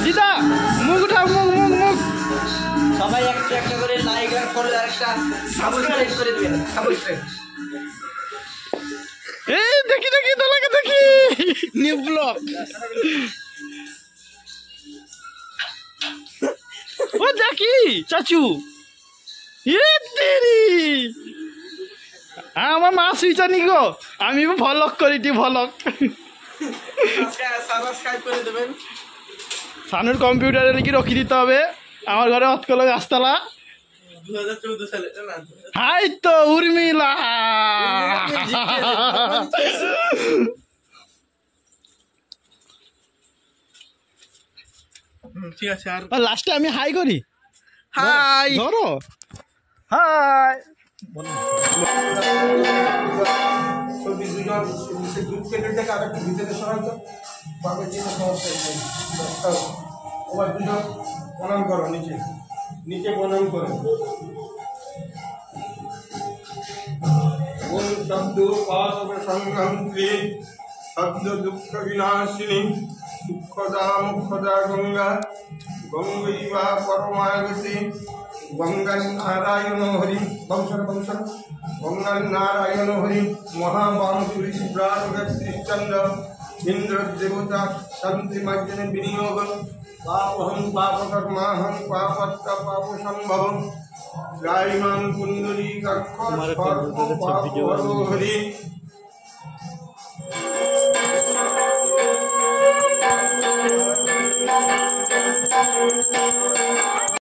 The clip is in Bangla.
দিদা মুখ উঠাও, মুখ মুখ মুখ সবাই একটা একটা করে লাইক আর ফলো আর একটা সাবস্ক্রাইব করে দিবেন। সাবস্ক্রাইব এই দেখি দেখি দলাকে দেখি নিউ ব্লগ ও দেখি চাচু এ তেরি আমার মা সুইচানি গো আমি ভলক করিটি ভলক সাবস্ক্রাইব করে দেবেন। সানুর কম্পিউটারে নাকি রখি দিতে হবে আমার ঘরে অতকল গাছতলা 2014 সালে না হাই তো উর্মিলা ঠিক আছে। আর লাস্টে আমি হাই করি হাই ধরো হাই দুধ কেটে দেখে আর একটু ভিতরে সরাই তো বাবার জন্য সমস্যা ওবার দুজন প্রণাম করো, নিচে নিচে প্রণাম করো। ওম শব্দ পাশব সংহন্ত্রী শব্দ দুঃখ বিনাশিনী দুঃখদা মুখদা গঙ্গা গঙ্গৈবা পরমাগতি গঙ্গা নারায়ণ হরি বংশর বংশর গঙ্গা নারায়ণ হরি মহাবামসুরি শিবরাজচন্দ্র ইন্দ্র দেবতা শান্তি মার্জনে বিনিয়োগ পাপহং পাপকর্মাহং পাপত্য পাপ সম্ভবং গায়মান কুণ্ডলী কক্ষ হরি।